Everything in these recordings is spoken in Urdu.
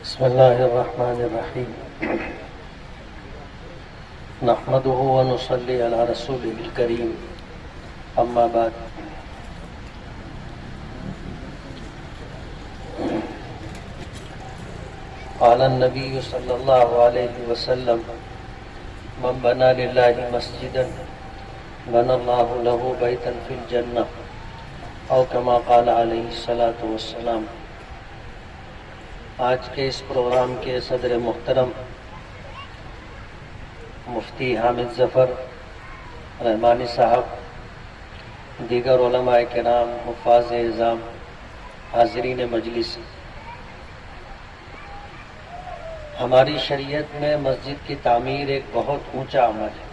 بسم اللہ الرحمن الرحیم نحمده ونصلی علی رسوله الکریم اما بعد قال النبی صلی اللہ علیہ وسلم من بنا للہ مسجدا بنى اللہ له بیتا فی الجنہ او کما قال علیہ الصلاۃ والسلام۔ آج کے اس پروگرام کے صدر محترم مفتی حامد ظفر رحمانی صاحب، دیگر علماء کرام، حفاظ اعظام، حاضرین مجلس، ہماری شریعت میں مسجد کی تعمیر ایک بہت اونچا عمل ہے،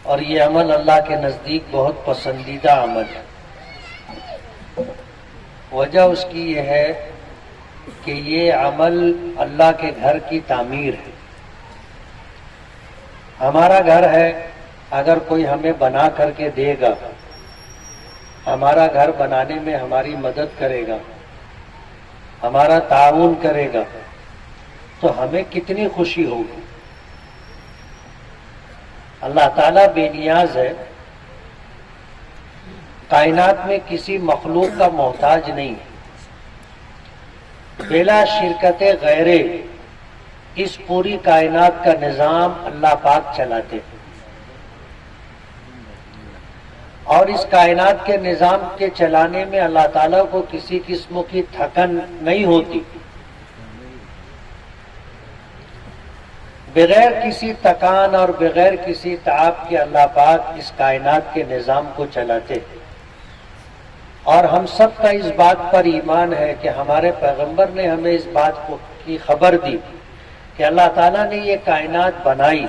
اور یہ عمل اللہ کے نزدیک بہت پسندیدہ عمل ہے۔ وجہ اس کی یہ ہے کہ یہ عمل اللہ کے گھر کی تعمیر ہے۔ ہمارا گھر ہے، اگر کوئی ہمیں بنا کر کے دے گا، ہمارا گھر بنانے میں ہماری مدد کرے گا، ہمارا تعاون کرے گا، تو ہمیں کتنی خوشی ہوگی۔ اللہ تعالیٰ بے نیاز ہے، کائنات میں کسی مخلوق کا محتاج نہیں ہے۔ بلا شرکت غیرے اس پوری کائنات کا نظام اللہ پاک چلاتے ہیں، اور اس کائنات کے نظام کے چلانے میں اللہ تعالیٰ کو کسی قسم کی تھکن نہیں ہوتی۔ بغیر کسی تکان اور بغیر کسی تعب کے اللہ پاک اس کائنات کے نظام کو چلاتے ہیں، اور ہم سب کا اس بات پر ایمان ہے کہ ہمارے پیغمبر نے ہمیں اس بات کی خبر دی کہ اللہ تعالیٰ نے یہ کائنات بنائی،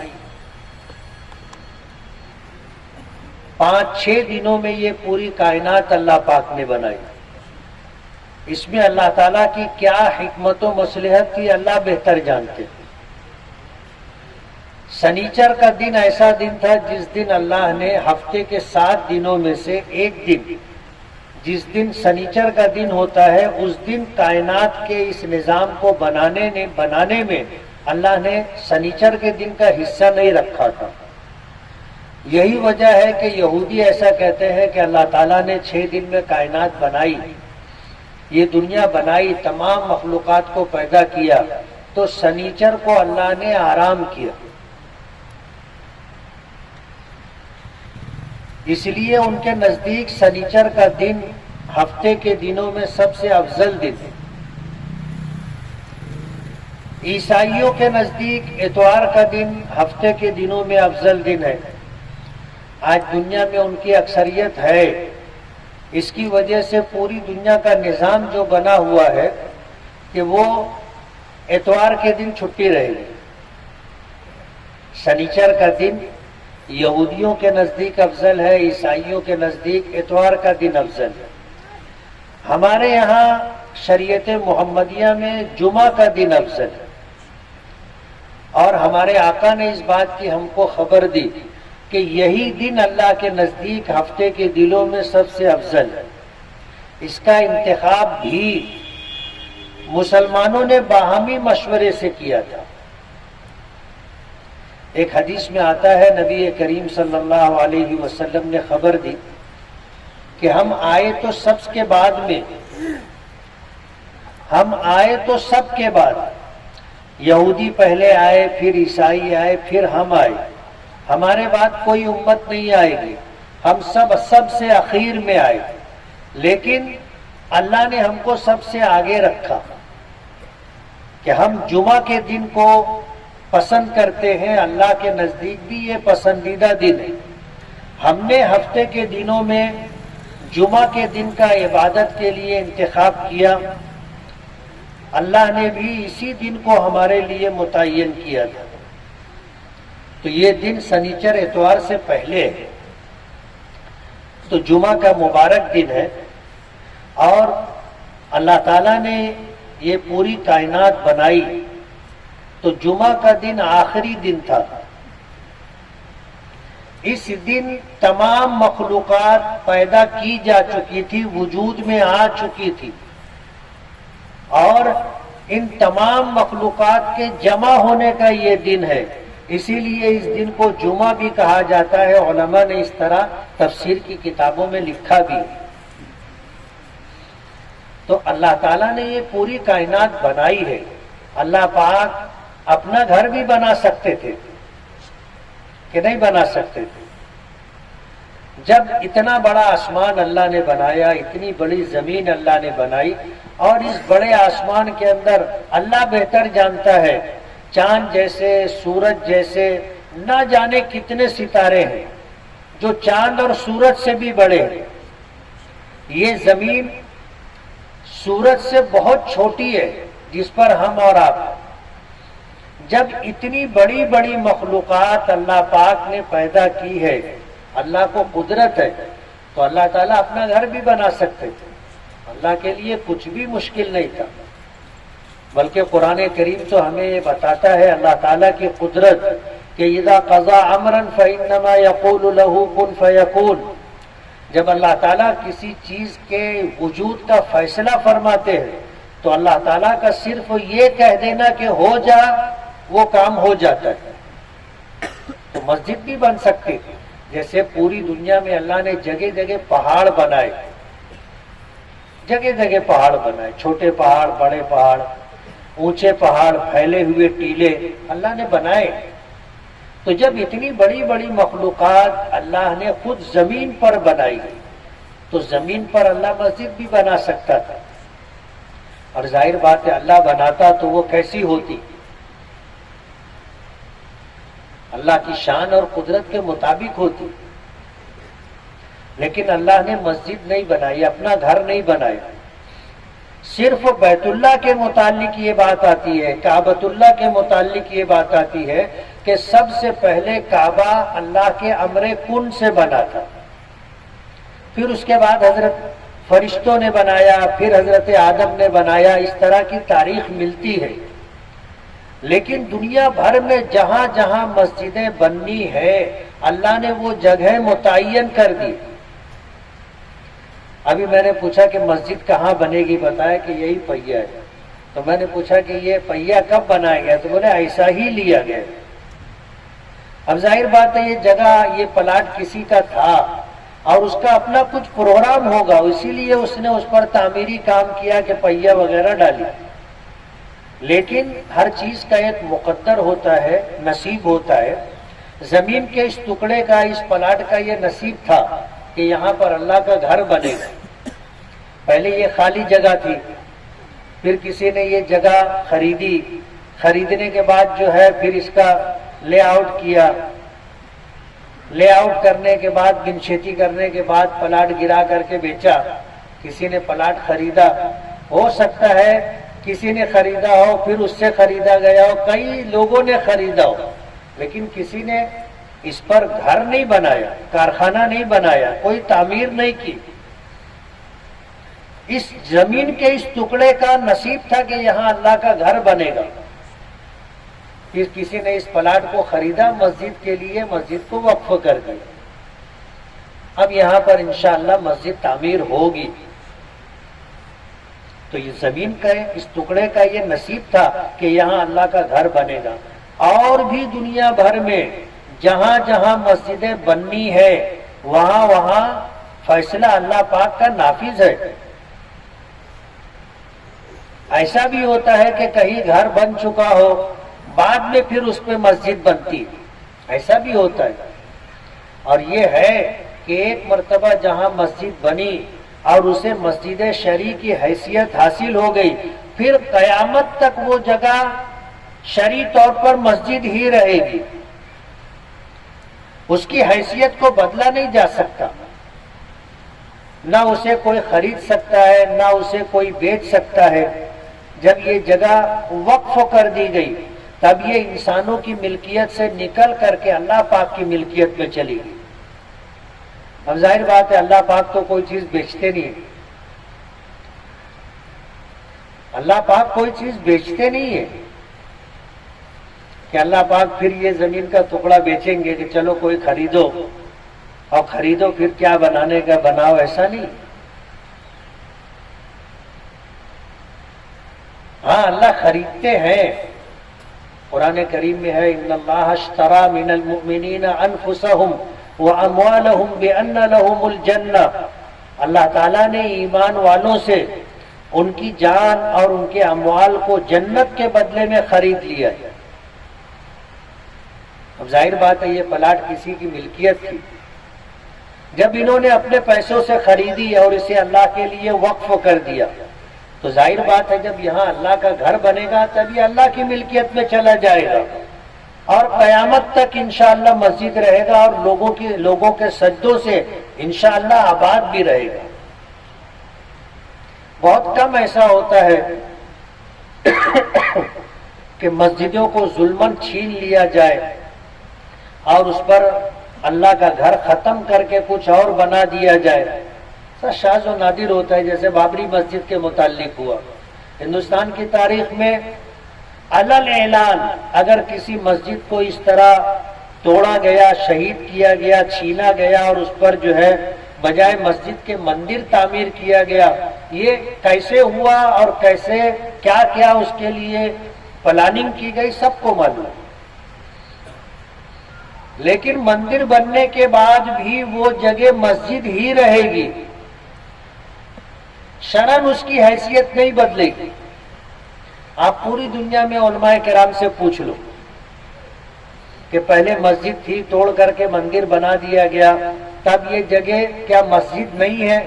5-6 دنوں میں یہ پوری کائنات اللہ پاک نے بنائی۔ اس میں اللہ تعالیٰ کی کیا حکمت و مصلحت تھی اللہ بہتر جانتے۔ سنیچر کا دن ایسا دن تھا جس دن اللہ نے ہفتے کے 7 دنوں میں سے ایک دن، جس دن سنیچر کا دن ہوتا ہے، اس دن کائنات کے اس نظام کو بنانے میں اللہ نے سنیچر کے دن کا حصہ نہیں رکھا تھا۔ یہی وجہ ہے کہ یہودی ایسا کہتے ہیں کہ اللہ تعالیٰ نے 6 دن میں کائنات بنائی، یہ دنیا بنائی، تمام مخلوقات کو پیدا کیا، تو سنیچر کو اللہ نے آرام کیا۔ اس لیے ان کے نزدیک سنیچر کا دن ہفتے کے دنوں میں سب سے افضل دن ہے۔ عیسائیوں کے نزدیک اتوار کا دن ہفتے کے دنوں میں افضل دن ہے۔ آج دنیا میں ان کی اکثریت ہے، اس کی وجہ سے پوری دنیا کا نظام جو بنا ہوا ہے کہ وہ اتوار کے دن چھٹی رہے گی۔ سنیچر کا دن یہودیوں کے نزدیک افضل ہے، عیسائیوں کے نزدیک اتوار کا دن افضل ہے۔ ہمارے یہاں شریعت محمدیہ میں جمعہ کا دن افضل ہے، اور ہمارے آقا نے اس بات کی ہم کو خبر دی کہ یہی دن اللہ کے نزدیک ہفتے کے دنوں میں سب سے افضل ہے۔ اس کا انتخاب بھی مسلمانوں نے باہمی مشورے سے کیا تھا۔ ایک حدیث میں آتا ہے، نبی کریم صلی اللہ علیہ وسلم نے خبر دی کہ ہم آئے تو سب کے بعد یہودی پہلے آئے، پھر عیسائی آئے، پھر ہم آئے، ہمارے بعد کوئی امت نہیں آئے گی، ہم سب سے اخیر میں آئے، لیکن اللہ نے ہم کو سب سے آگے رکھا کہ ہم جمعہ کے دن کو پسند کرتے ہیں، اللہ کے نزدیک بھی یہ پسندیدہ دن ہے۔ ہم نے ہفتے کے دنوں میں جمعہ کے دن کا عبادت کے لیے انتخاب کیا، اللہ نے بھی اسی دن کو ہمارے لیے متعین کیا تھا، تو یہ دن سنیچر اتوار سے پہلے ہے، تو جمعہ کا مبارک دن ہے، اور اللہ تعالیٰ نے یہ پوری کائنات بنائی، تو جمعہ کا دن آخری دن تھا۔ اس دن تمام مخلوقات پیدا کی جا چکی تھی، وجود میں آ چکی تھی، اور ان تمام مخلوقات کے جمع ہونے کا یہ دن ہے، اسی لیے اس دن کو جمعہ بھی کہا جاتا ہے۔ علماء نے اس طرح تفسیر کی کتابوں میں لکھا بھی۔ تو اللہ تعالیٰ نے یہ پوری کائنات بنائی ہے۔ اللہ پاک اپنا گھر بھی بنا سکتے تھے کہ نہیں بنا سکتے تھے؟ جب اتنا بڑا آسمان اللہ نے بنایا، اتنی بڑی زمین اللہ نے بنائی، اور اس بڑے آسمان کے اندر اللہ بہتر جانتا ہے چاند جیسے، سورج جیسے، نہ جانے کتنے ستارے ہیں جو چاند اور سورج سے بھی بڑے ہیں۔ یہ زمین سورج سے بہت چھوٹی ہے جس پر ہم اور آپ ہیں۔ جب اتنی بڑی بڑی مخلوقات اللہ پاک نے پیدا کی ہے، اللہ کو قدرت ہے، تو اللہ تعالیٰ اپنا گھر بھی بنا سکتے تھے۔ اللہ کے لیے کچھ بھی مشکل نہیں تھا، بلکہ قرآن کریم تو ہمیں یہ بتاتا ہے اللہ تعالیٰ کی قدرت کہ اذا قضا امرا فانما یقول له کن فیکون۔ جب اللہ تعالیٰ کسی چیز کے وجود کا فیصلہ فرماتے ہیں تو اللہ تعالیٰ کا صرف یہ کہہ دینا کہ ہو جا، وہ کام ہو جاتا ہے۔ تو مسجد بھی بن سکتی تھی، جیسے پوری دنیا میں اللہ نے جگہ جگہ پہاڑ بنائے، جگہ جگہ پہاڑ بنائے، چھوٹے پہاڑ، بڑے پہاڑ، اونچے پہاڑ، پھیلے ہوئے ٹیلے اللہ نے بنائے۔ تو جب اتنی بڑی بڑی مخلوقات اللہ نے خود زمین پر بنائی تو زمین پر اللہ مسجد بھی بنا سکتا تھا، اور ظاہر بات ہے اللہ بناتا تو وہ کیسی ہوتی؟ اللہ کی شان اور قدرت کے مطابق ہوتی۔ لیکن اللہ نے مسجد نہیں بنائی، اپنا گھر نہیں بنایا۔ صرف بیت اللہ کے متعلق یہ بات آتی ہے، کعبۃ اللہ کے متعلق یہ بات آتی ہے کہ سب سے پہلے کعبہ اللہ کے امر کن سے بنا تھا، پھر اس کے بعد حضرت فرشتوں نے بنایا، پھر حضرت آدم نے بنایا، اس طرح کی تاریخ ملتی ہے۔ لیکن دنیا بھر میں جہاں جہاں مسجدیں بننی ہے اللہ نے وہ جگہ متعین کر دی۔ ابھی میں نے پوچھا کہ مسجد کہاں بنے گی، بتایا کہ یہی پہیا ہے۔ تو میں نے پوچھا کہ یہ پہیا کب بنایا گیا؟ تو بولے ایسا ہی لیا گیا۔ اب ظاہر بات ہے یہ جگہ، یہ پلاٹ کسی کا تھا اور اس کا اپنا کچھ پروگرام ہوگا، اسی لیے اس نے اس پر تعمیری کام کیا کہ پہیا وغیرہ ڈالی۔ لیکن ہر چیز کا ایک مقدر ہوتا ہے، نصیب ہوتا ہے۔ زمین کے اس ٹکڑے کا، اس پلاٹ کا یہ نصیب تھا کہ یہاں پر اللہ کا گھر بنے گا۔ پہلے یہ خالی جگہ تھی، پھر کسی نے یہ جگہ خریدی، خریدنے کے بعد جو ہے پھر اس کا لے آؤٹ کیا، لے آؤٹ کرنے کے بعد گنشیتی کرنے کے بعد پلاٹ گرا کر کے بیچا۔ کسی نے پلاٹ خریدا، ہو سکتا ہے کسی نے خریدا ہو، پھر اس سے خریدا گیا ہو، کئی لوگوں نے خریدا ہو، لیکن کسی نے اس پر گھر نہیں بنایا، کارخانہ نہیں بنایا، کوئی تعمیر نہیں کی۔ اس زمین کے اس ٹکڑے کا نصیب تھا کہ یہاں اللہ کا گھر بنے گا۔ پھر کسی نے اس پلاٹ کو خریدا مسجد کے لیے، مسجد کو وقف کر دیا۔ اب یہاں پر انشاءاللہ مسجد تعمیر ہوگی۔ تو یہ زمین کا، اس ٹکڑے کا یہ نصیب تھا کہ یہاں اللہ کا گھر بنے گا۔ اور بھی دنیا بھر میں جہاں جہاں مسجدیں بننی ہے وہاں وہاں فیصلہ اللہ پاک کا نافذ ہے۔ ایسا بھی ہوتا ہے کہ کہیں گھر بن چکا ہو، بعد میں پھر اس پہ مسجد بنتی، ایسا بھی ہوتا ہے۔ اور یہ ہے کہ ایک مرتبہ جہاں مسجد بنی اور اسے مسجد شرعی کی حیثیت حاصل ہو گئی، پھر قیامت تک وہ جگہ شرعی طور پر مسجد ہی رہے گی، اس کی حیثیت کو بدلا نہیں جا سکتا، نہ اسے کوئی خرید سکتا ہے نہ اسے کوئی بیچ سکتا ہے۔ جب یہ جگہ وقف کر دی گئی تب یہ انسانوں کی ملکیت سے نکل کر کے اللہ پاک کی ملکیت میں چلی گئی۔ اب ظاہر بات ہے اللہ پاک تو کوئی چیز بیچتے نہیں ہے، اللہ پاک کوئی چیز بیچتے نہیں ہے، کہ اللہ پاک پھر یہ زمین کا ٹکڑا بیچیں گے کہ چلو کوئی خریدو، اور خریدو پھر کیا بنانے کا بناؤ، ایسا نہیں۔ ہاں اللہ خریدتے ہیں، قرآن کریم میں ہے ان اللہ اشترى من المؤمنین انفسهم واموالهم بان لهم الجنہ، اللہ تعالیٰ نے ایمان والوں سے ان کی جان اور ان کے اموال کو جنت کے بدلے میں خرید لیا ہے۔ اب ظاہر بات ہے یہ پلاٹ کسی کی ملکیت تھی، جب انہوں نے اپنے پیسوں سے خریدی اور اسے اللہ کے لیے وقف کر دیا تو ظاہر بات ہے جب یہاں اللہ کا گھر بنے گا تب یہ اللہ کی ملکیت میں چلا جائے گا، اور قیامت تک انشاءاللہ مسجد رہے گا اور لوگوں کے سجدوں سے انشاءاللہ آباد بھی رہے گا۔ بہت کم ایسا ہوتا ہے کہ مسجدوں کو ظلماً چھین لیا جائے اور اس پر اللہ کا گھر ختم کر کے کچھ اور بنا دیا جائے، ایسا شاذ و نادر ہوتا ہے، جیسے بابری مسجد کے متعلق ہوا۔ ہندوستان کی تاریخ میں علل اعلان اگر کسی مسجد کو اس طرح توڑا گیا، شہید کیا گیا، چھینا گیا اور اس پر جو ہے بجائے مسجد کے مندر تعمیر کیا گیا، یہ کیسے ہوا اور کیسے کیا کیا اس کے لیے پلاننگ کی گئی سب کو معلوم ہے۔ لیکن مندر بننے کے بعد بھی وہ جگہ مسجد ہی رہے گی، شرعاً اس کی حیثیت نہیں بدلے گی۔ آپ پوری دنیا میں علماء کرام سے پوچھ لو کہ پہلے مسجد تھی، توڑ کر کے مندر بنا دیا گیا، تب یہ جگہ کیا مسجد نہیں ہے؟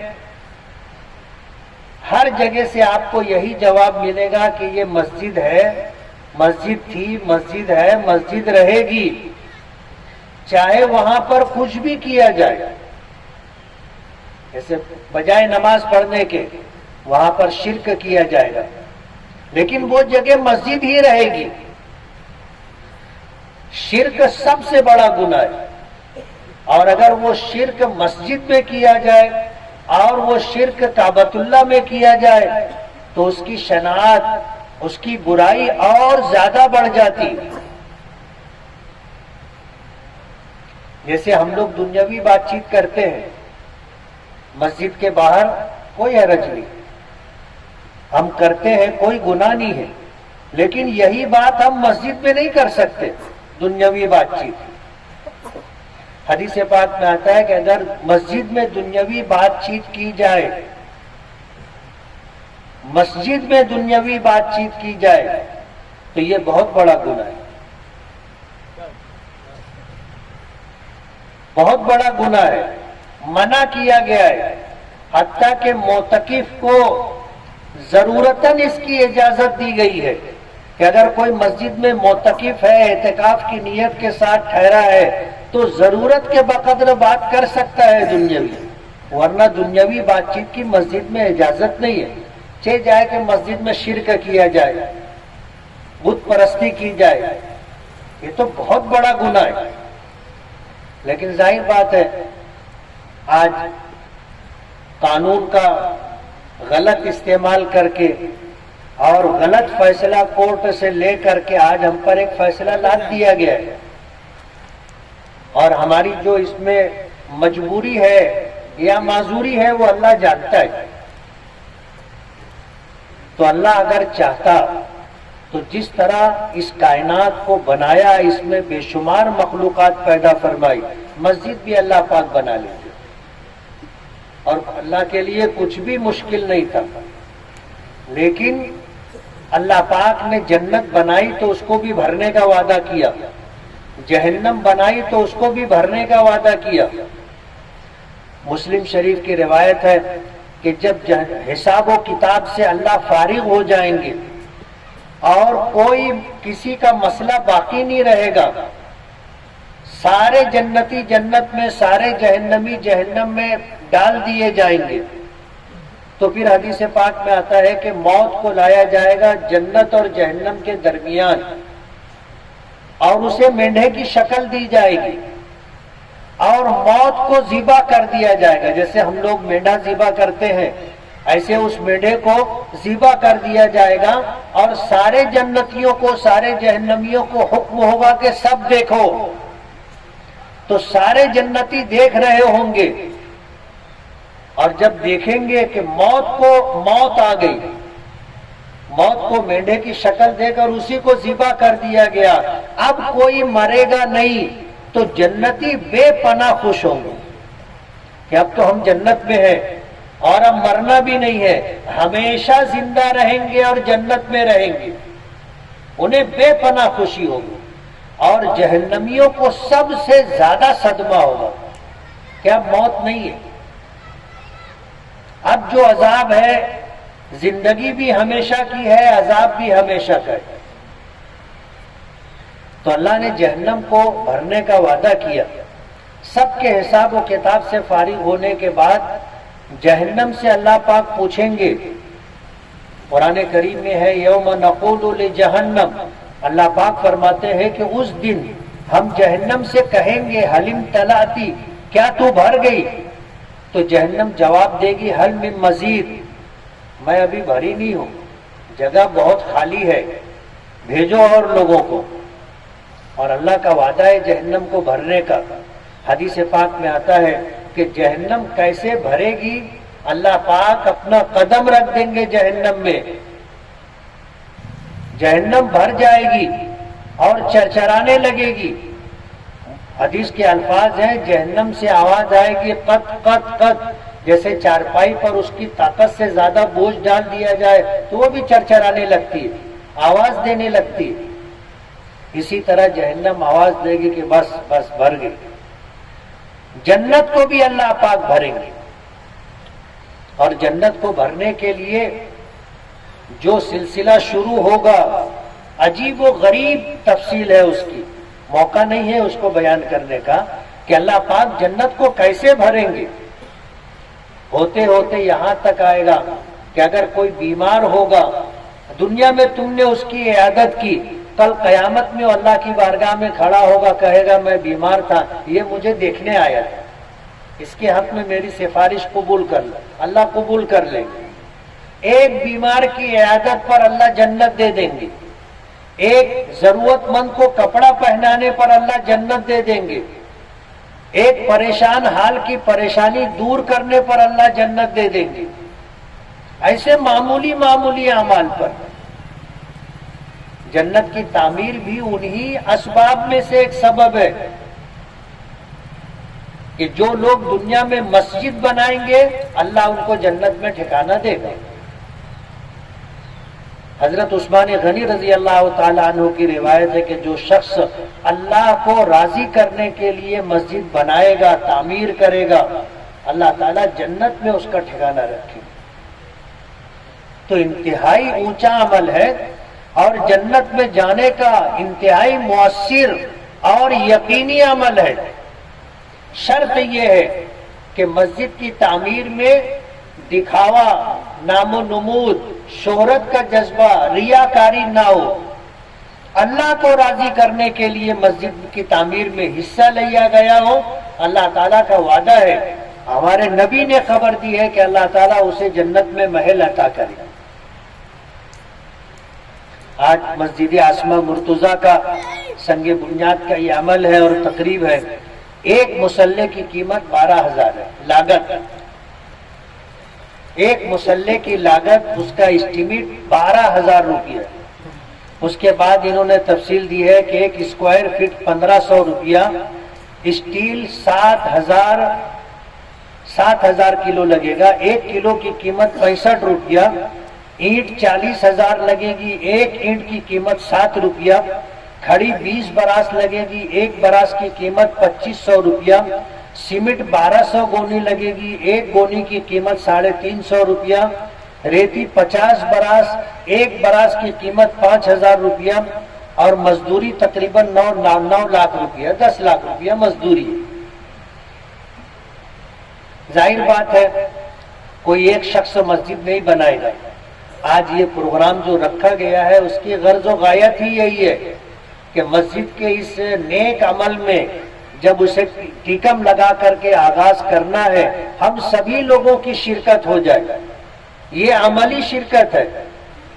ہر جگہ سے آپ کو یہی جواب ملے گا کہ یہ مسجد ہے، مسجد تھی، مسجد ہے، مسجد رہے گی، چاہے وہاں پر کچھ بھی کیا جائے۔ جیسے بجائے نماز پڑھنے کے وہاں پر شرک کیا جائے گا، لیکن وہ جگہ مسجد ہی رہے گی۔ شرک سب سے بڑا گناہ ہے، اور اگر وہ شرک مسجد میں کیا جائے اور وہ شرک کعبۃ اللہ میں کیا جائے تو اس کی شناعت، اس کی برائی اور زیادہ بڑھ جاتی۔ جیسے ہم لوگ دنیاوی بات چیت کرتے ہیں، مسجد کے باہر کوئی حرج نہیں، ہم کرتے ہیں، کوئی گناہ نہیں ہے، لیکن یہی بات ہم مسجد میں نہیں کر سکتے، دنیاوی بات چیت۔ حدیث پاک میں آتا ہے کہ اگر مسجد میں دنیاوی بات چیت کی جائے، مسجد میں دنیاوی بات چیت کی جائے تو یہ بہت بڑا گناہ ہے، بہت بڑا گناہ ہے، منع کیا گیا ہے۔ حتیٰ کہ معتکف کو ضرورتاً اس کی اجازت دی گئی ہے کہ اگر کوئی مسجد میں معتکف ہے، اعتکاف کی نیت کے ساتھ ٹھہرا ہے تو ضرورت کے بقدر بات کر سکتا ہے دنیاوی، ورنہ دنیاوی بات چیت کی مسجد میں اجازت نہیں ہے۔ چاہے جائے کہ مسجد میں شرک کیا جائے، بت پرستی کی جائے، یہ تو بہت بڑا گناہ ہے۔ لیکن ظاہر بات ہے آج قانون کا غلط استعمال کر کے اور غلط فیصلہ کورٹ سے لے کر کے آج ہم پر ایک فیصلہ لاد دیا گیا ہے، اور ہماری جو اس میں مجبوری ہے یا معذوری ہے وہ اللہ جانتا ہے۔ تو اللہ اگر چاہتا تو جس طرح اس کائنات کو بنایا، اس میں بے شمار مخلوقات پیدا فرمائی، مسجد بھی اللہ پاک بنا لیتے، اور اللہ کے لیے کچھ بھی مشکل نہیں تھا۔ لیکن اللہ پاک نے جنت بنائی تو اس کو بھی بھرنے کا وعدہ کیا، جہنم بنائی تو اس کو بھی بھرنے کا وعدہ کیا۔ مسلم شریف کی روایت ہے کہ جب حساب و کتاب سے اللہ فارغ ہو جائیں گے اور کوئی کسی کا مسئلہ باقی نہیں رہے گا، سارے جنتی جنت میں، سارے جہنمی جہنم میں ڈال دیے جائیں گے، تو پھر حدیث پاک میں آتا ہے کہ موت کو لایا جائے گا جنت اور جہنم کے درمیان، اور اسے مینڈھے کی شکل دی جائے گی، اور موت کو ذبح کر دیا جائے گا۔ جیسے ہم لوگ مینڈھا ذبح کرتے ہیں، ایسے اس میڈے کو ذبح کر دیا جائے گا اور سارے جنتیوں کو، سارے جہنمیوں کو حکم ہوگا کہ سب دیکھو، تو سارے جنتی دیکھ رہے ہوں گے، اور جب دیکھیں گے کہ موت آ گئی، موت کو مینڈے کی شکل دے کر اسی کو ذبح کر دیا گیا، اب کوئی مرے گا نہیں، تو جنتی بے پناہ خوش ہوں گے کہ اب تو ہم جنت میں ہیں اور اب مرنا بھی نہیں ہے، ہمیشہ زندہ رہیں گے اور جنت میں رہیں گے، انہیں بے پناہ خوشی ہوگی۔ اور جہنمیوں کو سب سے زیادہ صدمہ ہوگا کہ اب موت نہیں ہے، اب جو عذاب ہے، زندگی بھی ہمیشہ کی ہے، عذاب بھی ہمیشہ کا ہے۔ تو اللہ نے جہنم کو بھرنے کا وعدہ کیا۔ سب کے حساب و کتاب سے فارغ ہونے کے بعد جہنم سے اللہ پاک پوچھیں گے، قرآن کریم میں ہے یوم نقول لجہنم، اللہ پاک فرماتے ہیں کہ اس دن ہم جہنم سے کہیں گے حل امتلأتی، کیا تو بھر گئی؟ تو جہنم جواب دے گی حل من مزید، میں ابھی بھری نہیں ہوں، جگہ بہت خالی ہے، بھیجو اور لوگوں کو۔ اور اللہ کا وعدہ ہے جہنم کو بھرنے کا۔ حدیث پاک میں آتا ہے کہ جہنم کیسے بھرے گی، اللہ پاک اپنا قدم رکھ دیں گے جہنم میں، جہنم بھر جائے گی اور چرچرانے لگے گی۔ حدیث کے الفاظ ہیں جہنم سے آواز آئے گی قط قط قط، جیسے چارپائی پر اس کی طاقت سے زیادہ بوجھ ڈال دیا جائے تو وہ بھی چرچرانے لگتی ہے، آواز دینے لگتی ہے۔ اسی طرح جہنم آواز دے گی کہ بس بس بھر گئی۔ جنت کو بھی اللہ پاک بھریں گے، اور جنت کو بھرنے کے لیے جو سلسلہ شروع ہوگا، عجیب و غریب تفصیل ہے اس کی، موقع نہیں ہے اس کو بیان کرنے کا کہ اللہ پاک جنت کو کیسے بھریں گے۔ ہوتے ہوتے یہاں تک آئے گا کہ اگر کوئی بیمار ہوگا، دنیا میں تم نے اس کی عیادت کی، کل قیامت میں اللہ کی بارگاہ میں کھڑا ہوگا، کہے گا میں بیمار تھا، یہ مجھے دیکھنے آیا تھا، اس کے حق میں میری سفارش قبول کر لو، اللہ قبول کر لیں گے۔ ایک بیمار کی عیادت پر اللہ جنت دے دیں گے، ایک ضرورت مند کو کپڑا پہنانے پر اللہ جنت دے دیں گے، ایک پریشان حال کی پریشانی دور کرنے پر اللہ جنت دے دیں گے، ایسے معمولی معمولی اعمال پر۔ جنت کی تعمیر بھی انہی اسباب میں سے ایک سبب ہے کہ جو لوگ دنیا میں مسجد بنائیں گے اللہ ان کو جنت میں ٹھکانہ دے گا۔ حضرت عثمان غنی رضی اللہ تعالیٰ عنہ کی روایت ہے کہ جو شخص اللہ کو راضی کرنے کے لیے مسجد بنائے گا، تعمیر کرے گا، اللہ تعالیٰ جنت میں اس کا ٹھکانہ رکھے گا۔ تو انتہائی اونچا عمل ہے، اور جنت میں جانے کا انتہائی مؤثر اور یقینی عمل ہے۔ شرط یہ ہے کہ مسجد کی تعمیر میں دکھاوا، نام و نمود، شہرت کا جذبہ، ریاکاری نہ ہو۔ اللہ کو راضی کرنے کے لیے مسجد کی تعمیر میں حصہ لیا گیا ہو۔ اللہ تعالیٰ کا وعدہ ہے، ہمارے نبی نے خبر دی ہے کہ اللہ تعالیٰ اسے جنت میں محل عطا کرے گا۔ آج مسجد عاصمہ مرتضیٰ کا سنگ بنیاد کا یہ عمل ہے اور تقریب ہے۔ ایک مسلح کی قیمت 12,000 ہے، لاگت ایک مسلح کی لاگت اس کا اسٹیمیٹ 12,000 روپیہ ہے۔ اس کے بعد انہوں نے تفصیل دی ہے کہ ایک اسکوائر فٹ 1,500 روپیہ، اسٹیل 7,000 کلو لگے گا، 1 کلو کی قیمت 65 روپیہ، اینٹ 40,000 لگے گی، ایک اینٹ کی قیمت 7 روپیہ، کھڑی 20 براس لگے گی، ایک براس کی قیمت 2,500 روپیہ، سیمنٹ 1200 گونی لگے گی، ایک گونی کی قیمت 350 روپیہ، ریتی 50 براس، ایک براس کی قیمت 5,000 روپیہ، اور مزدوری تقریباً 9 لاکھ روپیہ، 10 لاکھ روپیہ مزدوری۔ ظاہر بات ہے کوئی ایک شخص مسجد نہیں بنائے گا۔ آج یہ پروگرام جو رکھا گیا ہے اس کی غرض و غایت ہی یہی ہے کہ مسجد کے اس نیک عمل میں جب اسے ٹیکم لگا کر کے آغاز کرنا ہے، ہم سبھی لوگوں کی شرکت ہو جائے۔ یہ عملی شرکت ہے.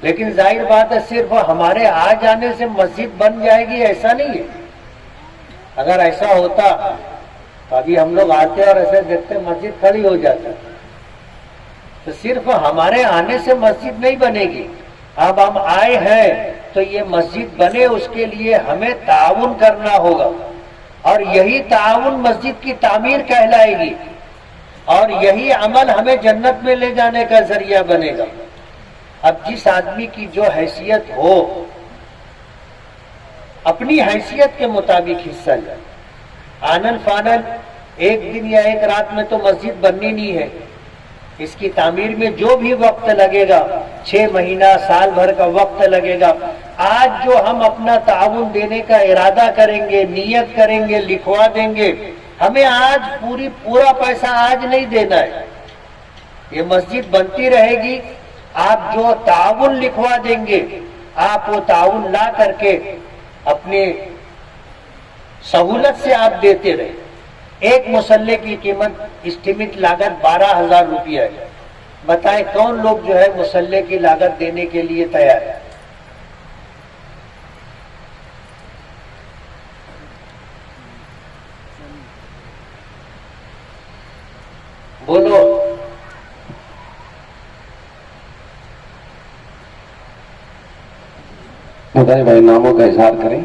لیکن ظاہر بات ہے صرف ہمارے آ جانے سے مسجد بن جائے گی ایسا نہیں ہے. اگر ایسا ہوتا تو ابھی ہم لوگ آتے اور ایسے دیکھتے مسجد کھڑی ہو جاتی. تو صرف ہمارے آنے سے مسجد نہیں بنے گی. اب ہم آئے ہیں تو یہ مسجد بنے اس کے لیے ہمیں تعاون کرنا ہوگا، اور یہی تعاون مسجد کی تعمیر کہلائے گی، اور یہی عمل ہمیں جنت میں لے جانے کا ذریعہ بنے گا. اب جس آدمی کی جو حیثیت ہو اپنی حیثیت کے مطابق حصہ لے. آنن فانن ایک دن یا ایک رات میں تو مسجد بننی نہیں ہے. اس کی تعمیر میں جو بھی وقت لگے گا، 6 مہینہ سال بھر کا وقت لگے گا. آج جو ہم اپنا تعاون دینے کا ارادہ کریں گے، نیت کریں گے، لکھوا دیں گے، ہمیں آج پورا پیسہ آج نہیں دینا ہے. یہ مسجد بنتی رہے گی. آپ جو تعاون لکھوا دیں گے، آپ وہ تعاون لا کر کے اپنے سہولت سے آپ دیتے رہے. ایک مسلح کی قیمت اسٹیمیٹ لاگت 12,000 روپیہ ہے. بتائیں کون لوگ جو ہے مسلح کی لاگت دینے کے لیے تیار ہے؟ بولو. بتائیں بھائی، ناموں کا اظہار کریں.